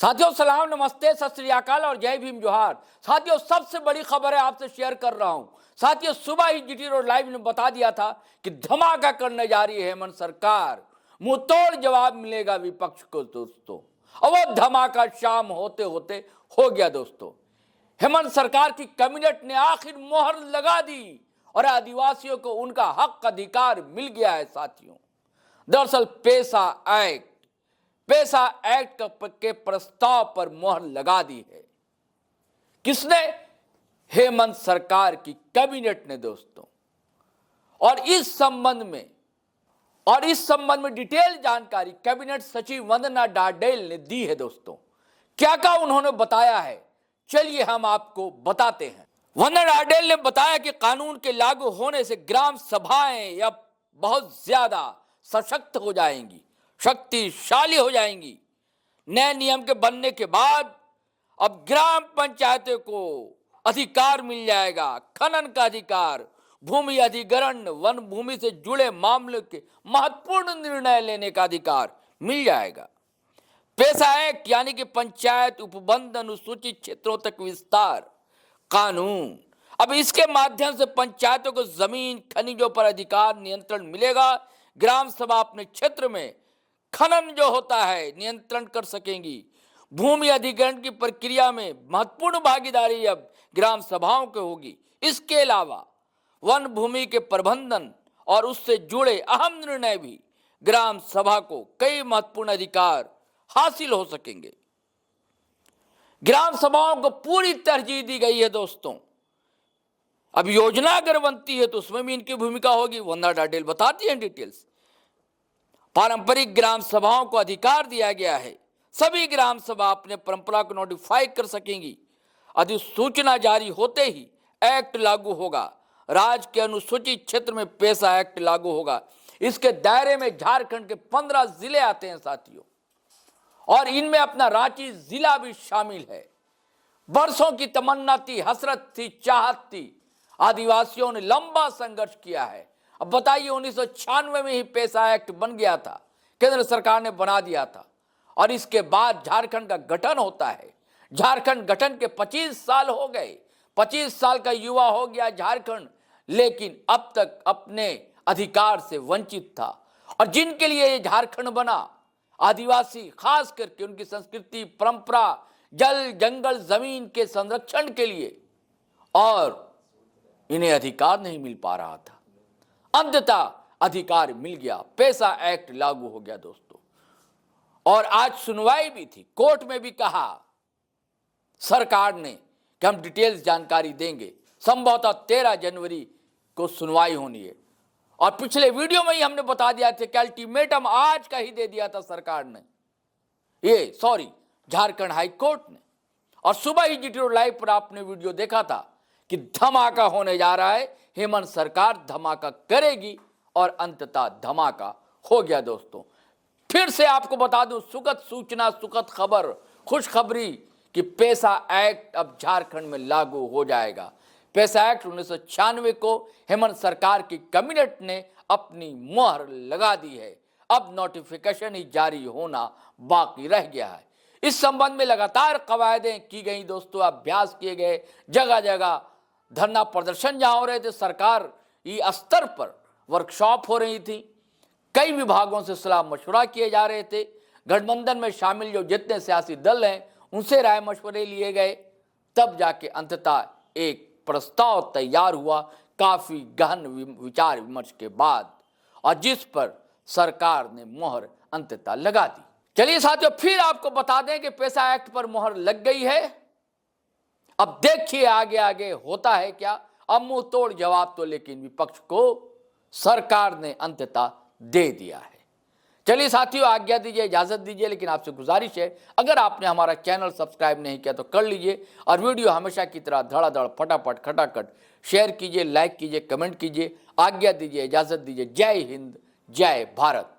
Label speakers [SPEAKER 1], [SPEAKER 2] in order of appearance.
[SPEAKER 1] साथियों सलाम, नमस्ते, सत श्री अकाल और जय भीम जोहार। साथियों सबसे बड़ी खबर है, आपसे शेयर कर रहा हूं। साथियों सुबह ही जीटी रोड लाइव ने बता दिया था कि धमाका करने जा रही है हेमंत सरकार, मुंह तोड़ जवाब मिलेगा विपक्ष को। दोस्तों अब वो धमाका शाम होते होते हो गया। दोस्तों हेमंत सरकार की कैबिनेट ने आखिर मोहर लगा दी और आदिवासियों को उनका हक अधिकार मिल गया है। साथियों दरअसल पेसा एक्ट के प्रस्ताव पर मोहर लगा दी है। किसने? हेमंत सरकार की कैबिनेट ने। दोस्तों और इस संबंध में डिटेल जानकारी कैबिनेट सचिव वंदना डाडेल ने दी है। दोस्तों क्या उन्होंने बताया है, चलिए हम आपको बताते हैं। वंदना डाडेल ने बताया कि कानून के लागू होने से ग्राम सभाएं अब बहुत ज्यादा सशक्त हो जाएंगी, शक्तिशाली हो जाएंगी। नए नियम के बनने के बाद अब ग्राम पंचायतों को अधिकार मिल जाएगा, खनन का अधिकार, भूमि अधिग्रहण, वन भूमि से जुड़े मामलों के महत्वपूर्ण निर्णय लेने का अधिकार मिल जाएगा। पेसा एक्ट यानी कि पंचायत उपबंध अनुसूचित क्षेत्रों तक विस्तार कानून, अब इसके माध्यम से पंचायतों को जमीन खनिजों पर अधिकार नियंत्रण मिलेगा। ग्राम सभा अपने क्षेत्र में खनन जो होता है नियंत्रण कर सकेंगी। भूमि अधिग्रहण की प्रक्रिया में महत्वपूर्ण भागीदारी अब ग्राम सभाओं की होगी। इसके अलावा वन भूमि के प्रबंधन और उससे जुड़े अहम निर्णय भी ग्राम सभा को कई महत्वपूर्ण अधिकार हासिल हो सकेंगे। ग्राम सभाओं को पूरी तरजीह दी गई है। दोस्तों अब योजना अगर बनती है तो उसमें भी इनकी भूमिका होगी। वंदना डाडेल बताती हैं डिटेल्स। पारंपरिक ग्राम सभाओं को अधिकार दिया गया है, सभी ग्राम सभा अपने परंपरा को नोटिफाई कर सकेंगी। अधिसूचना जारी होते ही एक्ट लागू होगा। राज्य के अनुसूचित क्षेत्र में पेसा एक्ट लागू होगा। इसके दायरे में झारखंड के 15 जिले आते हैं साथियों, और इनमें अपना रांची जिला भी शामिल है। बरसों की तमन्ना थी, हसरत थी, चाहत थी। आदिवासियों ने लंबा संघर्ष किया है। अब बताइए 1996 में ही पेसा एक्ट बन गया था, केंद्र सरकार ने बना दिया था, और इसके बाद झारखंड का गठन होता है। झारखंड गठन के 25 साल हो गए, 25 साल का युवा हो गया झारखंड, लेकिन अब तक अपने अधिकार से वंचित था। और जिनके लिए ये झारखंड बना, आदिवासी, खास करके उनकी संस्कृति, परंपरा, जल जंगल जमीन के संरक्षण के लिए, और इन्हें अधिकार नहीं मिल पा रहा था। अंततः अधिकार मिल गया, पेसा एक्ट लागू हो गया। दोस्तों और आज सुनवाई भी थी, कोर्ट में भी कहा सरकार ने कि हम डिटेल्स जानकारी देंगे। संभवतः 13 जनवरी को सुनवाई होनी है, और पिछले वीडियो में ही हमने बता दिया था कि अल्टीमेटम आज का ही दे दिया था सरकार ने, झारखंड हाई कोर्ट ने। और सुबह ही जीटी रोड लाइव पर आपने वीडियो देखा था कि धमाका होने जा रहा है, हेमंत सरकार धमाका करेगी, और अंततः धमाका हो गया। दोस्तों फिर से आपको बता दूं, सुखद सूचना, सुखद खबर, खुशखबरी कि पेसा एक्ट अब झारखंड में लागू हो जाएगा। पेसा एक्ट 1996 को हेमंत सरकार की कैबिनेट ने अपनी मोहर लगा दी है। अब नोटिफिकेशन ही जारी होना बाकी रह गया है। इस संबंध में लगातार कवायदें की गई। दोस्तों अभ्यास किए गए, जगह जगह धरना प्रदर्शन जहां हो रहे थे, सरकार ये स्तर पर वर्कशॉप हो रही थी, कई विभागों से सलाह मशवरा किए जा रहे थे। गठबंधन में शामिल जो जितने सियासी दल हैं उनसे राय मशवरे लिए गए, तब जाके अंततः एक प्रस्ताव तैयार हुआ, काफी गहन विचार विमर्श के बाद, और जिस पर सरकार ने मोहर अंततः लगा दी। चलिए साथियों फिर आपको बता दें कि पेसा एक्ट पर मोहर लग गई है। अब देखिए आगे आगे होता है क्या। अब मुंह तोड़ जवाब तो लेकिन विपक्ष को सरकार ने अंततः दे दिया है। चलिए साथियों आज्ञा दीजिए, इजाजत दीजिए, लेकिन आपसे गुजारिश है अगर आपने हमारा चैनल सब्सक्राइब नहीं किया तो कर लीजिए, और वीडियो हमेशा की तरह धड़ाधड़ फटाफट खटाखट शेयर कीजिए, लाइक कीजिए, कमेंट कीजिए। आज्ञा दीजिए, इजाजत दीजिए। जय हिंद, जय भारत।